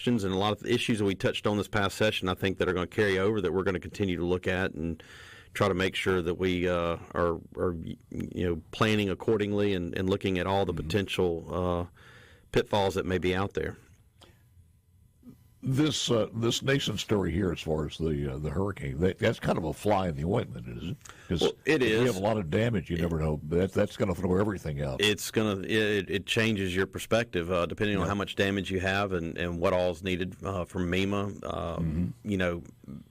questions and a lot of the issues that we touched on this past session, I think, that are going to carry over that we're going to continue to look at and try to make sure that we are planning accordingly and looking at all the potential pitfalls that may be out there. This nascent story here, as far as the hurricane, that's kind of a fly in the ointment, isn't it? Because it is. If you have a lot of damage, you never know. That's going to throw everything out. It changes your perspective depending on how much damage you have and what all is needed from MEMA.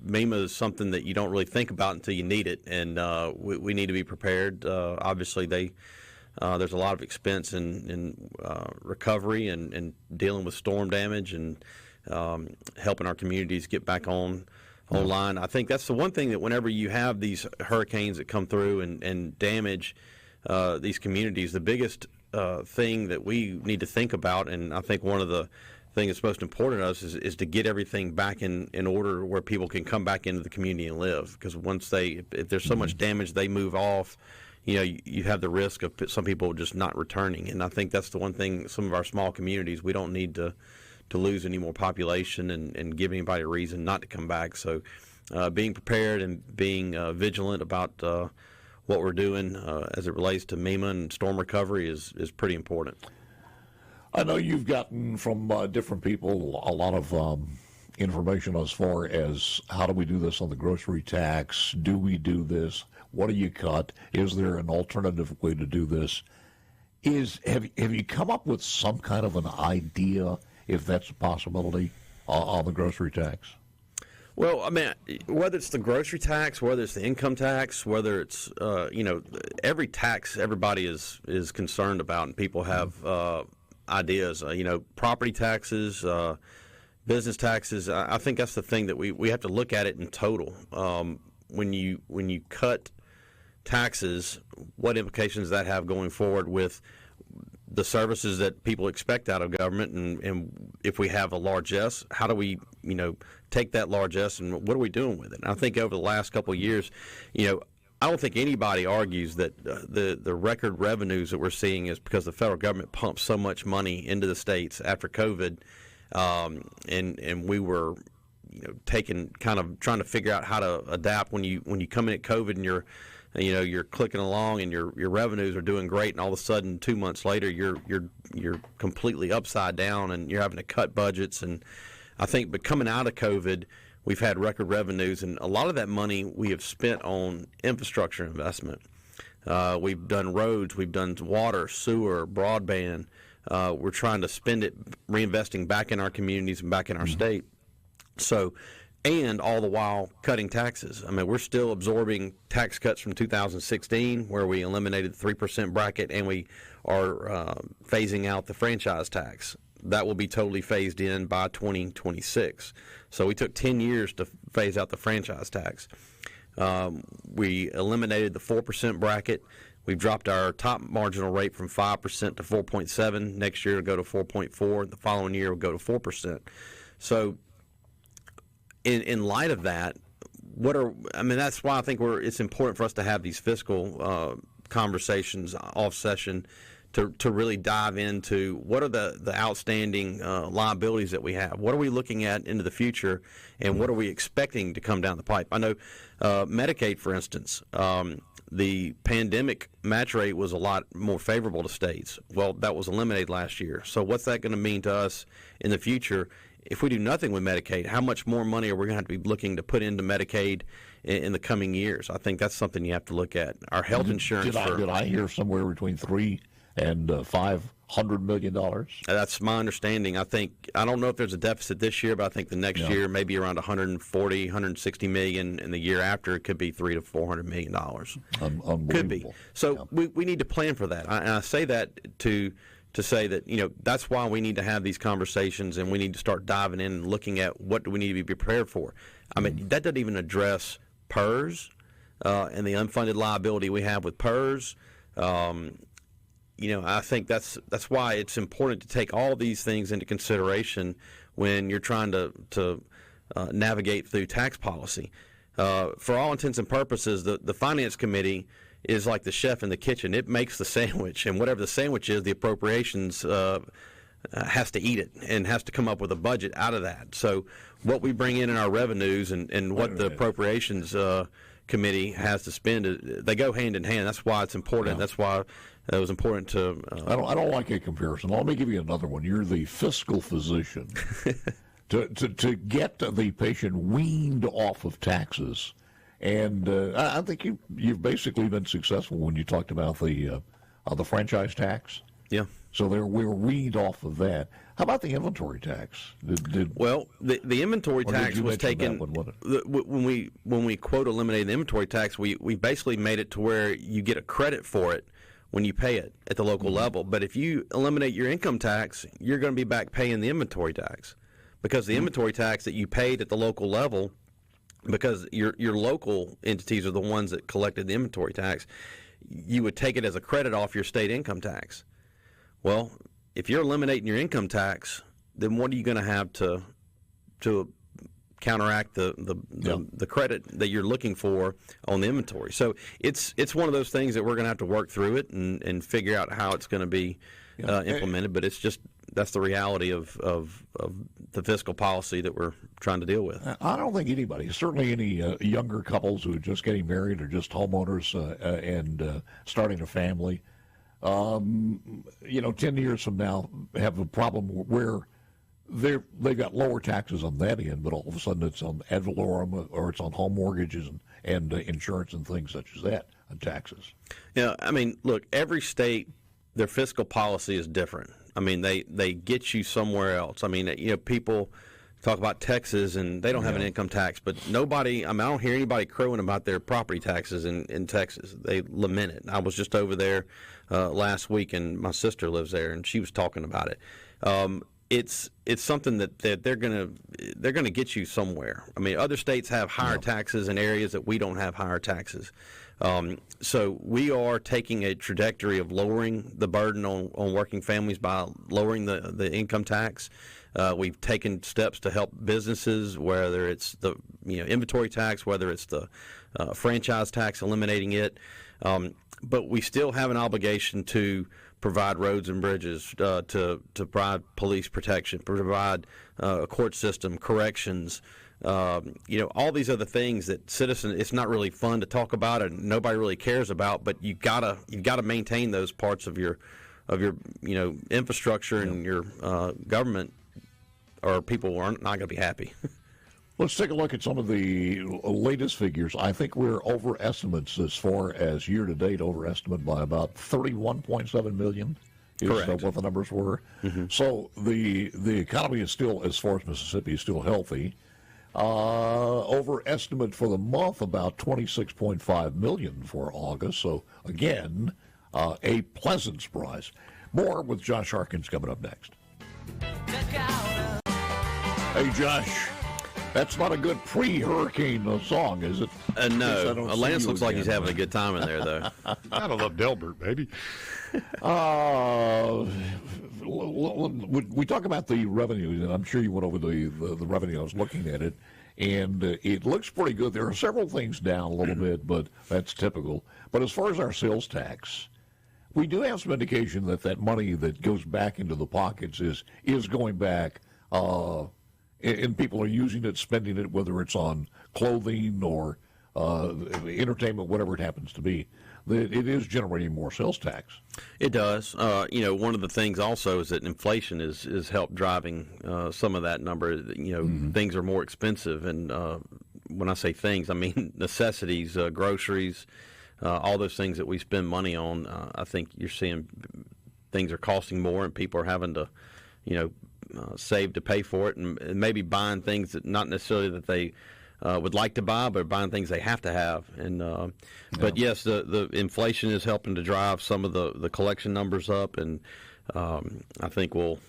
MEMA is something that you don't really think about until you need it, and we need to be prepared. Obviously, there's a lot of expense in recovery and dealing with storm damage and helping our communities get back online. I think that's the one thing that whenever you have these hurricanes that come through and damage these communities, the biggest thing that we need to think about, and I think one of the things that's most important to us is to get everything back in order where people can come back into the community and live. Because if there's so much damage, they move off. You have the risk of some people just not returning, and I think that's the one thing. Some of our small communities, we don't need to lose any more population and give anybody a reason not to come back. So being prepared and being vigilant about what we're doing as it relates to MEMA and storm recovery is pretty important. I know you've gotten from different people a lot of information as far as how do we do this on the grocery tax? Do we do this? What do you cut? Is there an alternative way to do this? Have you come up with some kind of an idea if that's a possibility on the grocery tax? Well, I mean, whether it's the grocery tax, whether it's the income tax, whether it's every tax everybody is concerned about, and people have ideas. Property taxes, business taxes. I think that's the thing that we have to look at it in total. When you cut taxes, what implications does that have going forward with the services that people expect out of government, and if we have a largesse, how do we, take that largesse and what are we doing with it? And I think over the last couple of years, I don't think anybody argues that the record revenues that we're seeing is because the federal government pumped so much money into the states after COVID, and we were, taking kind of trying to figure out how to adapt when you come in at COVID and you're clicking along and your revenues are doing great, and all of a sudden 2 months later you're completely upside down and you're having to cut budgets. And I think, but coming out of COVID, we've had record revenues, and a lot of that money we have spent on infrastructure investment. We've done roads, we've done water, sewer, broadband. We're trying to spend it reinvesting back in our communities and back in our state. So, and all the while cutting taxes. I mean, we're still absorbing tax cuts from 2016 where we eliminated the 3% bracket, and we are phasing out the franchise tax. That will be totally phased in by 2026. So we took 10 years to phase out the franchise tax. We eliminated the 4% bracket. We've dropped our top marginal rate from 5% to 4.7. Next year it'll go to 4.4. The following year will go to 4%. So in light of that, that's why I think it's important for us to have these fiscal conversations off session to really dive into what are the outstanding liabilities that we have. What are we looking at into the future, and what are we expecting to come down the pipe? I know Medicaid, for instance, the pandemic match rate was a lot more favorable to states. Well, that was eliminated last year. So what's that going to mean to us in the future? If we do nothing with Medicaid, how much more money are we going to have to be looking to put into Medicaid in the coming years? I think that's something you have to look at. Our health insurance. Did I hear somewhere between $300 and $500 million? That's my understanding. I don't know if there's a deficit this year, but I think the next year maybe around 140, 160 million, and the year after it could be $300 to $400 million. Unbelievable. Could be. So we need to plan for that. And I say that to say that that's why we need to have these conversations, and we need to start diving in and looking at what do we need to be prepared for. I mean, that doesn't even address PERS and the unfunded liability we have with PERS. I think that's why it's important to take all these things into consideration when you're trying to navigate through tax policy. For all intents and purposes, the Finance Committee is like the chef in the kitchen. It makes the sandwich, and whatever the sandwich is, the appropriations has to eat it and has to come up with a budget out of that. So what we bring in our revenues and what the appropriations committee has to spend, they go hand in hand. That's why it's important. That's why it was important to. I don't like a comparison. Let me give you another one. You're the fiscal physician. to get the patient weaned off of taxes, and I think you've basically been successful when you talked about the franchise tax. Yeah. So we were weaned off of that. How about the inventory tax? Well, the inventory tax was taken when we quote eliminated the inventory tax. We basically made it to where you get a credit for it when you pay it at the local level. But if you eliminate your income tax, you're going to be back paying the inventory tax, because the inventory tax that you paid at the local level, because your local entities are the ones that collected the inventory tax, you would take it as a credit off your state income tax. Well, if you're eliminating your income tax, then what are you going to have to counteract the credit that you're looking for on the inventory? So it's one of those things that we're going to have to work through it and figure out how it's going to be implemented. But it's just that's the reality of the fiscal policy that we're trying to deal with. I don't think anybody, certainly any younger couples who are just getting married or just homeowners and starting a family, 10 years from now, have a problem where they've got lower taxes on that end, but all of a sudden it's on ad valorem or it's on home mortgages and insurance and things such as that and taxes. Yeah, I mean, look, every state, their fiscal policy is different. I mean, they get you somewhere else. I mean, people talk about Texas and they don't have an income tax, but nobody, I don't hear anybody crowing about their property taxes in Texas. They lament it. I was just over there last week, and my sister lives there, and she was talking about it. It's something that they're gonna get you somewhere. I mean, other states have higher taxes in areas that we don't have higher taxes. So we are taking a trajectory of lowering the burden on working families by lowering the income tax. We've taken steps to help businesses, whether it's the inventory tax, whether it's the franchise tax, eliminating it. But we still have an obligation to provide roads and bridges, to provide police protection, provide a court system, corrections, all these other things that citizens, it's not really fun to talk about and nobody really cares about, but you've got to maintain those parts of your infrastructure and your government, or people are not going to be happy. Let's take a look at some of the latest figures. I think we're over estimates as far as year-to-date, overestimate by about $31.7 million is what the numbers were. Mm-hmm. So the economy is still, as far as Mississippi, is still healthy. Overestimate for the month about $26.5 million for August. So, again, a pleasant surprise. More with Josh Harkins coming up next. Hey, Josh. That's not a good pre-hurricane song, is it? No. Lance looks like he's having a good time in there, though. Gotta love Delbert, baby. We talk about the revenues, and I'm sure you went over the revenue. I was looking at it, and it looks pretty good. There are several things down a little bit, but that's typical. But as far as our sales tax, we do have some indication that money that goes back into the pockets is going back, and people are using it, spending it, whether it's on clothing or entertainment, whatever it happens to be. It is generating more sales tax. It does. One of the things also is that inflation is helped driving some of that number. Things are more expensive, and when I say things, I mean necessities, groceries, all those things that we spend money on. I think you're seeing things are costing more, and people are having to, save to pay for it, and maybe buying things that not necessarily that they would like to buy, but buying things they have to have. And but yes, the inflation is helping to drive some of the collection numbers up, and I think we'll,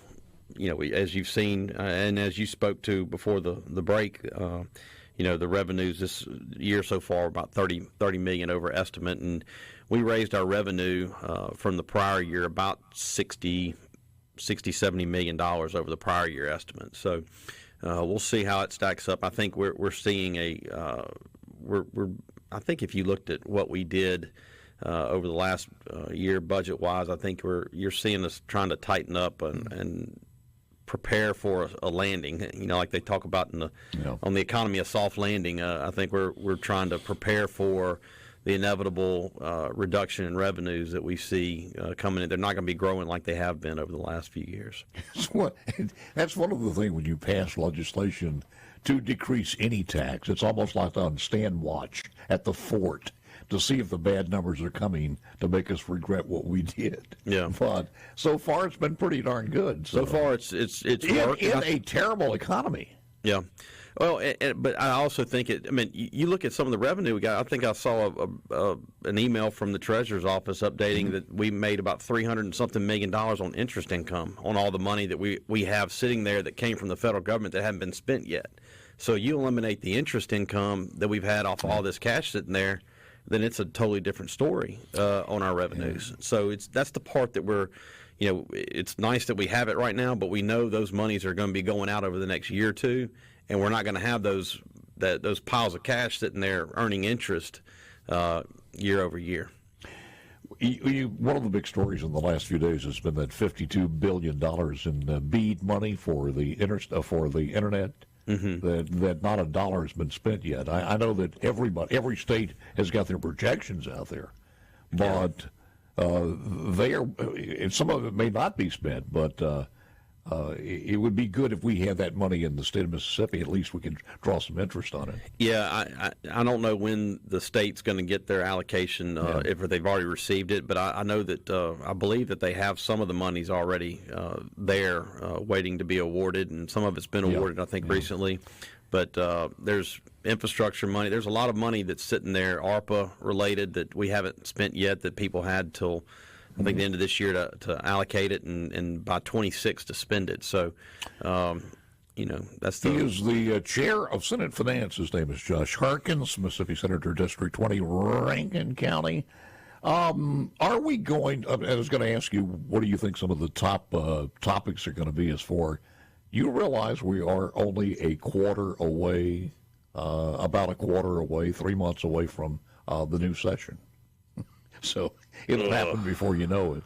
as you've seen and as you spoke to before the break, the revenues this year so far about 30 million over estimate, and we raised our revenue from the prior year about $70 million over the prior year estimate. So we'll see how it stacks up. I think we're seeing I think if you looked at what we did over the last year budget-wise. I think you're seeing us trying to tighten up and prepare for a landing. Like they talk about on the economy, a soft landing. I think we're trying to prepare for the inevitable reduction in revenues that we see coming in. They're not going to be growing like they have been over the last few years. That's one of the things when you pass legislation to decrease any tax. It's almost like on stand watch at the fort to see if the bad numbers are coming to make us regret what we did. Yeah. But so far it's been pretty darn good. So far it's worked. In a terrible economy. Yeah. Well, but I also think you look at some of the revenue we got. I think I saw an email from the Treasurer's Office updating that we made about $300 and something million on interest income on all the money that we have sitting there that came from the federal government that hadn't been spent yet. So you eliminate the interest income that we've had off all this cash sitting there, then it's a totally different story on our revenues. Yeah. So that's the part that we're, it's nice that we have it right now, but we know those monies are going to be going out over the next year or two. And we're not going to have those piles of cash sitting there earning interest year over year. One of the big stories in the last few days has been that $52 billion in BEAD money for the internet. Mm-hmm. That not a dollar has been spent yet. I know that every state has got their projections out there, but some of it may not be spent, but. It would be good if we had that money in the state of Mississippi. At least we could draw some interest on it. Yeah, I don't know when the state's going to get their allocation, if they've already received it, but I know that I believe that they have some of the monies already there waiting to be awarded, and some of it's been awarded, I think, recently. But there's infrastructure money. There's a lot of money that's sitting there, ARPA related, that we haven't spent yet that people had till I think the end of this year to allocate it and by 26 to spend it. So, that's the... He is the chair of Senate Finance. His name is Josh Harkins, Mississippi Senator, District 20, Rankin County. Are we going... I was going to ask you, what do you think some of the top topics are going to be as for... You realize we are only a quarter away, about a quarter away, 3 months away from the new session. So it'll happen before you know it.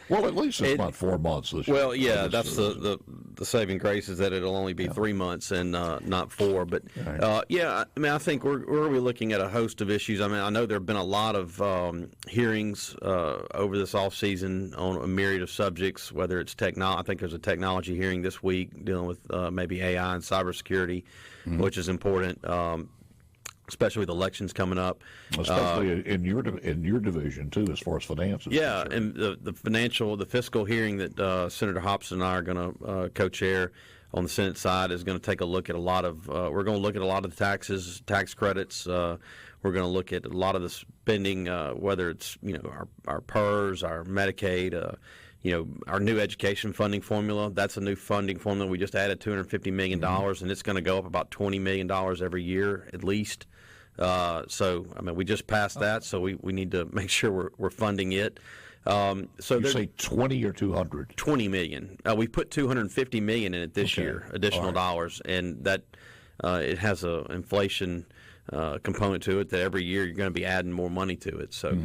Well, at least it's not 4 months this year. Well, yeah, that's the saving grace is that it'll only be 3 months and not 4. But, I think we're really looking at a host of issues. I know there have been a lot of hearings over this offseason on a myriad of subjects, whether it's technology. I think there's a technology hearing this week dealing with maybe AI and cybersecurity, which is important. Especially with elections coming up, especially in your division too, as far as finances. Yeah, and the fiscal hearing that Senator Hobson and I are going to co-chair on the Senate side is going to take a look at a lot of. We're going to look at a lot of the taxes, tax credits. We're going to look at a lot of the spending, whether it's our PERS, our Medicaid. Our new education funding formula, that's a new funding formula. We just added $250 million, and it's going to go up about $20 million every year at least. We just passed that, so we need to make sure we're funding it. So you say 20 or 200? 20 million. We put $250 million in it this year, additional dollars, and that it has a inflation component to it that every year you're going to be adding more money to it. So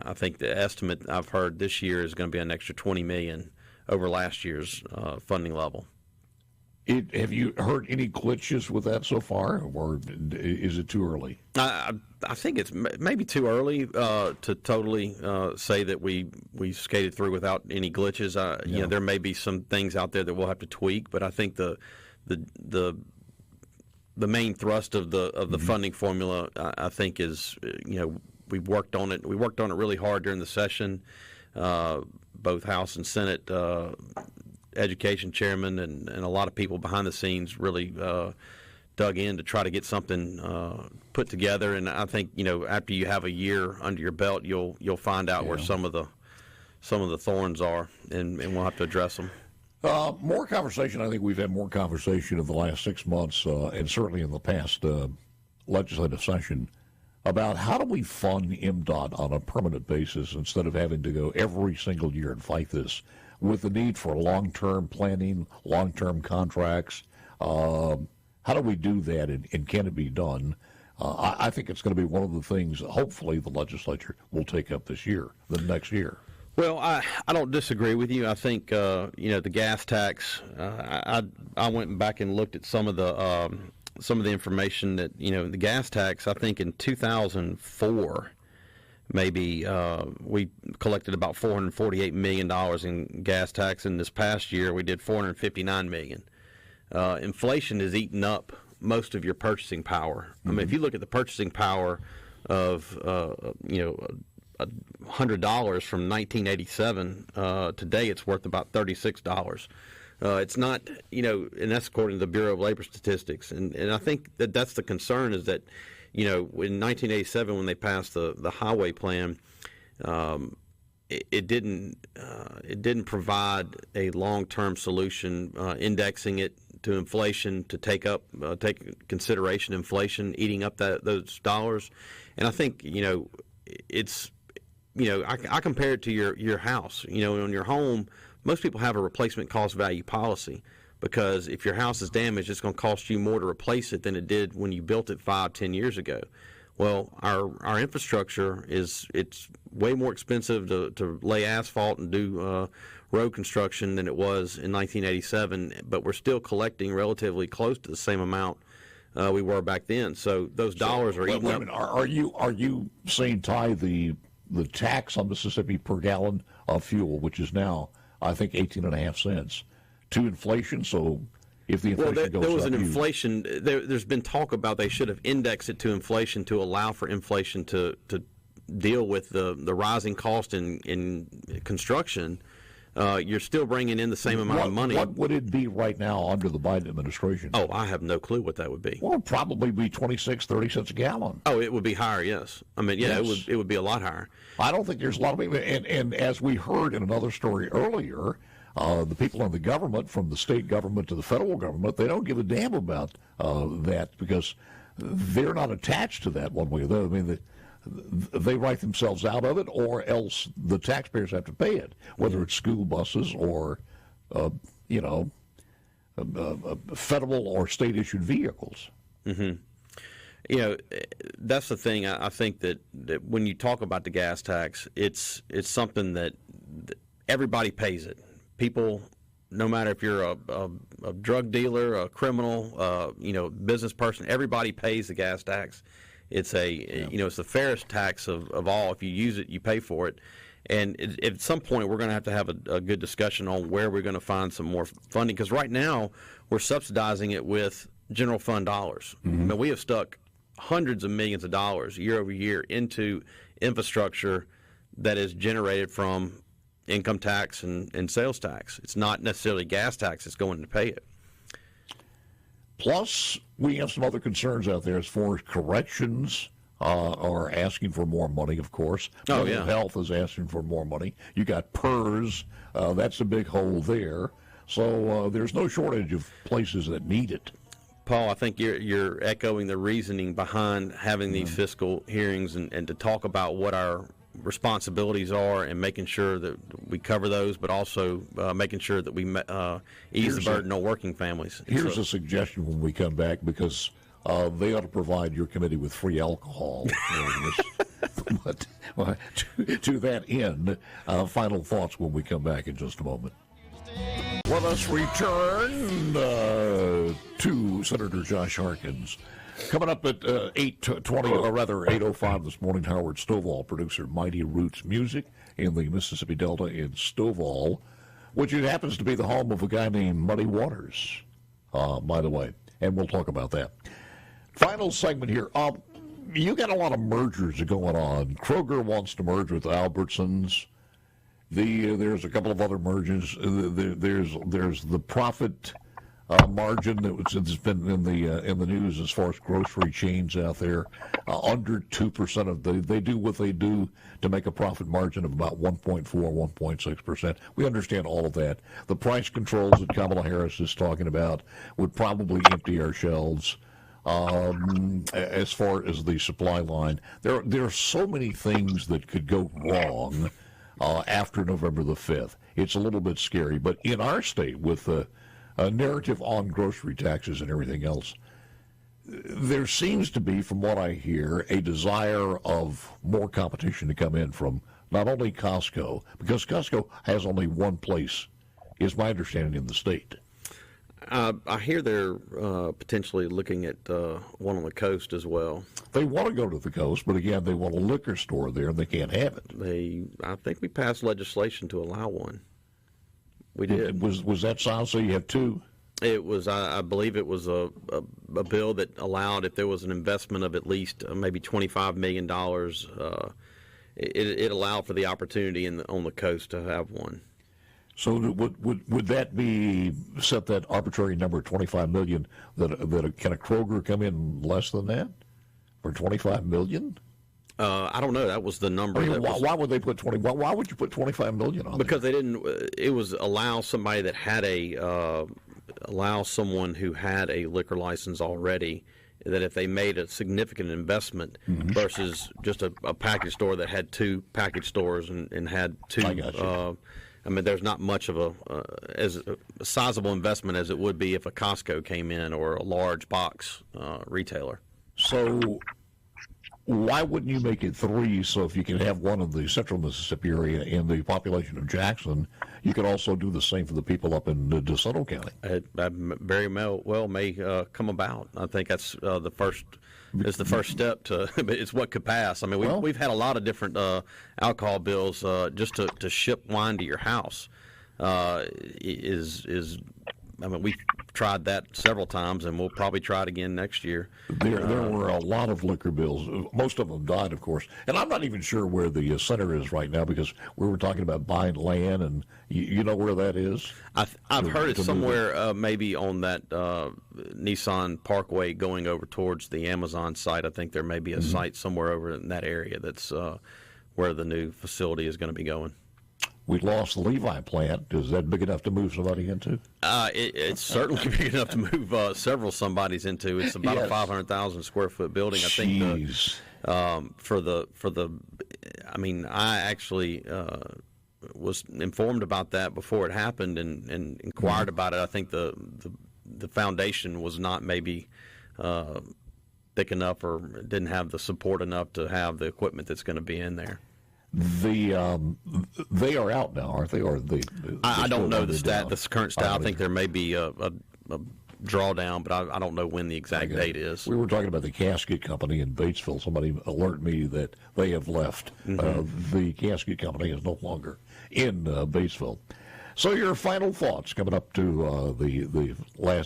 I think the estimate I've heard this year is going to be an extra $20 million over last year's funding level. Have you heard any glitches with that so far, or is it too early? I think it's maybe too early to totally say that we skated through without any glitches. There may be some things out there that we'll have to tweak, but I think the main thrust of the funding formula, I think, is we've worked on it. We worked on it really hard during the session, both House and Senate. Education chairman and a lot of people behind the scenes really dug in to try to get something put together. And I think after you have a year under your belt, you'll find out where some of the thorns are, and we'll have to address them. More conversation. I think we've had more conversation in the last 6 months, and certainly in the past legislative session, about how do we fund MDOT on a permanent basis instead of having to go every single year and fight this, with the need for long-term planning, long-term contracts. How do we do that, and can it be done I think it's going to be one of the things, hopefully, the legislature will take up this year, the next year. Well, I don't disagree with you. I think the gas tax. I went back and looked at some of the information that the gas tax. I think in 2004, maybe we collected about $448 million in gas tax. In this past year, we did $459 million. Inflation has eaten up most of your purchasing power. I mean, if you look at the purchasing power of $100 from 1987, today it's worth about $36. It's not, and that's according to the Bureau of Labor Statistics. And I think that's the concern is that, in 1987 when they passed the highway plan, it didn't provide a long-term solution, indexing it to inflation to take consideration inflation eating up those dollars. And I think it's I compare it to your house. On your home, most people have a replacement cost value policy because if your house is damaged, it's going to cost you more to replace it than it did when you built it 5-10 years ago. Well, our infrastructure it's way more expensive to lay asphalt and do road construction than it was in 1987, but we're still collecting relatively close to the same amount we were back then. So those dollars are eating up. Are you saying tie the tax on Mississippi per gallon of fuel, which is now I think 18.5 cents, to inflation? So if the inflation goes up, there was an inflation. There's been talk about they should have indexed it to inflation to allow for inflation to deal with the rising cost in construction. You're still bringing in the same amount of money. What would it be right now under the Biden administration? Oh, I have no clue what that would be. Well, it'd probably be 26, 30 cents a gallon. Oh, it would be higher, yes. I mean, yeah, yes. It would be a lot higher. I don't think there's a lot of people, and as we heard in another story earlier, the people in the government, from the state government to the federal government, they don't give a damn about that because they're not attached to that one way or the other. I mean, they write themselves out of it, or else the taxpayers have to pay it, whether it's school buses or, federal or state-issued vehicles. Mm-hmm. That's the thing. I think that when you talk about the gas tax, it's something that everybody pays it. People, no matter if you're a drug dealer, a criminal, business person, everybody pays the gas tax. It's it's the fairest tax of all. If you use it, you pay for it. And at some point, we're going to have a good discussion on where we're going to find some more funding. Because right now, we're subsidizing it with general fund dollars. Mm-hmm. But we have stuck hundreds of millions of dollars year over year into infrastructure that is generated from income tax and sales tax. It's not necessarily gas tax that's going to pay it. Plus, we have some other concerns out there as far as corrections are asking for more money, of course. Mental health is asking for more money. You got PERS. That's a big hole there. So there's no shortage of places that need it. Paul, I think you're echoing the reasoning behind having these fiscal hearings and to talk about what our responsibilities are and making sure that we cover those, but also making sure that we ease the burden on working families. Here's a suggestion when we come back, because they ought to provide your committee with free alcohol. But to that end, final thoughts when we come back in just a moment. Let us return to Senator Josh Harkins. Coming up at 8:20, or rather 8:05 this morning, Howard Stovall, producer, Mighty Roots Music in the Mississippi Delta in Stovall, which it happens to be the home of a guy named Muddy Waters, by the way, and we'll talk about that. Final segment here. You got a lot of mergers going on. Kroger wants to merge with Albertsons. There's a couple of other mergers. There's the profit margin that's been in the news as far as grocery chains out there. Under 2% of they do what they do to make a profit margin of about 1.4, 1.6%. We understand all of that. The price controls that Kamala Harris is talking about would probably empty our shelves. As far as the supply line, there are so many things that could go wrong after November the 5th. It's a little bit scary, but in our state, with a narrative on grocery taxes and everything else, there seems to be, from what I hear, a desire of more competition to come in from not only Costco, because Costco has only one place, is my understanding, in the state. I hear they're potentially looking at one on the coast as well. They want to go to the coast, but again, they want a liquor store there, and they can't have it. I think we passed legislation to allow one. We did. Was that sound? So you have two? It was. I believe it was a bill that allowed, if there was an investment of at least maybe $25 million, it allowed for the opportunity on the coast to have one. So would that be set that arbitrary number of $25 million that can a Kroger come in less than that for $25 million? I don't know. That was the number. I mean, why would they put Why would you put $25 million on? Because they didn't. It was allow somebody that had allow someone who had a liquor license already, that if they made a significant investment versus just a package store that had two package stores and had two. I got you. I mean, there's not much of as a sizable investment as it would be if a Costco came in or a large box retailer. So why wouldn't you make it three, so if you can have one in the central Mississippi area and the population of Jackson, you could also do the same for the people up in DeSoto County? It very well may come about. I think that's the first step to. It's what could pass. I mean, we've had a lot of different alcohol bills just to ship wine to your house. I mean, we've tried that several times, and we'll probably try it again next year. There were a lot of liquor bills. Most of them died, of course. And I'm not even sure where the center is right now, because we were talking about buying land, and you know where that is? I've heard it's somewhere maybe on that Nissan Parkway going over towards the Amazon site. I think there may be a site somewhere over in that area that's where the new facility is going to be going. We lost the Levi plant. Is that big enough to move somebody into? It's certainly big enough to move several somebodies into. It's about a 500,000 square foot building. I think for the. I mean, I actually was informed about that before it happened and inquired about it. I think the foundation was not maybe thick enough or didn't have the support enough to have the equipment that's going to be in there. They are out now, aren't they? Or I don't know the current stat. I think there may be a drawdown, but I don't know when the exact date is. We were talking about the casket company in Batesville. Somebody alerted me that they have left. The casket company is no longer in Batesville. So your final thoughts coming up to the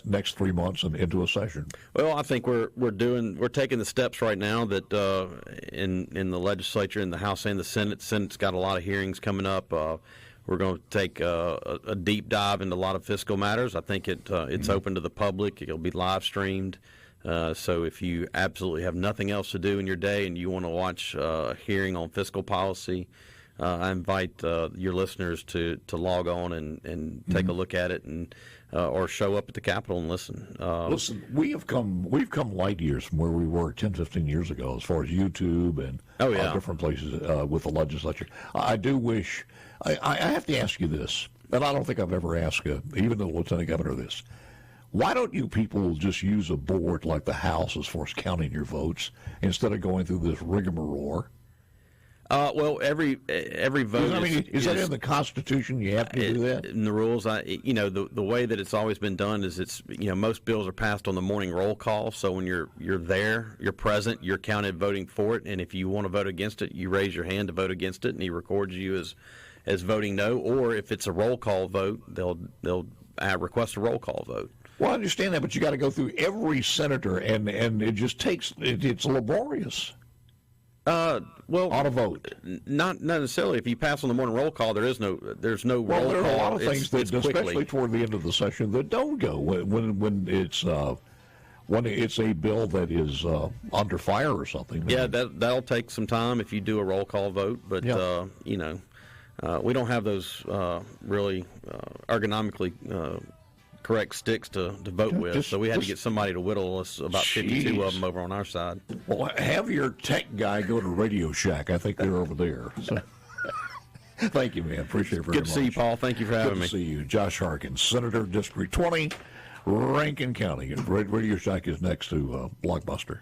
next 3 months and into a session? Well, I think we're taking the steps right now that in the legislature, in the House and the Senate. Senate's got a lot of hearings coming up. We're going to take a deep dive into a lot of fiscal matters. I think it's open to the public. It'll be live streamed. So if you absolutely have nothing else to do in your day and you want to watch a hearing on fiscal policy, I invite your listeners to log on and take a look at it, and or show up at the Capitol and listen. Listen, we've come light years from where we were 10, 15 years ago as far as YouTube and different places with the legislature. I do wish I have to ask you this, and I don't think I've ever asked even the lieutenant governor this. Why don't you people just use a board like the House as far as counting your votes instead of going through this rigmarole? Well, every vote. I mean, is that in the Constitution? You have to do that in the rules. The way that it's always been done is most bills are passed on the morning roll call. So when you're there, you're present, you're counted voting for it, and if you want to vote against it, you raise your hand to vote against it, and he records you as voting no. Or if it's a roll call vote, they'll request a roll call vote. Well, I understand that, but you got to go through every senator, and it just takes it's laborious. Well, on a vote, not necessarily. If you pass on the morning roll call, there's no roll call. Well, there are a lot of things that, especially toward the end of the session, that don't go when it's a bill that is under fire or something. Yeah, that'll take some time if you do a roll call vote, but we don't have those really ergonomically correct sticks to vote with, so we had to get somebody to whittle us about 52 of them over on our side. Well, have your tech guy go to Radio Shack. I think they're over there. So. Thank you, man. Appreciate it very much. Good to see you, Paul. Thank you for having me. Good to see you. Josh Harkins, Senator, District 20, Rankin County. Radio Shack is next to Blockbuster.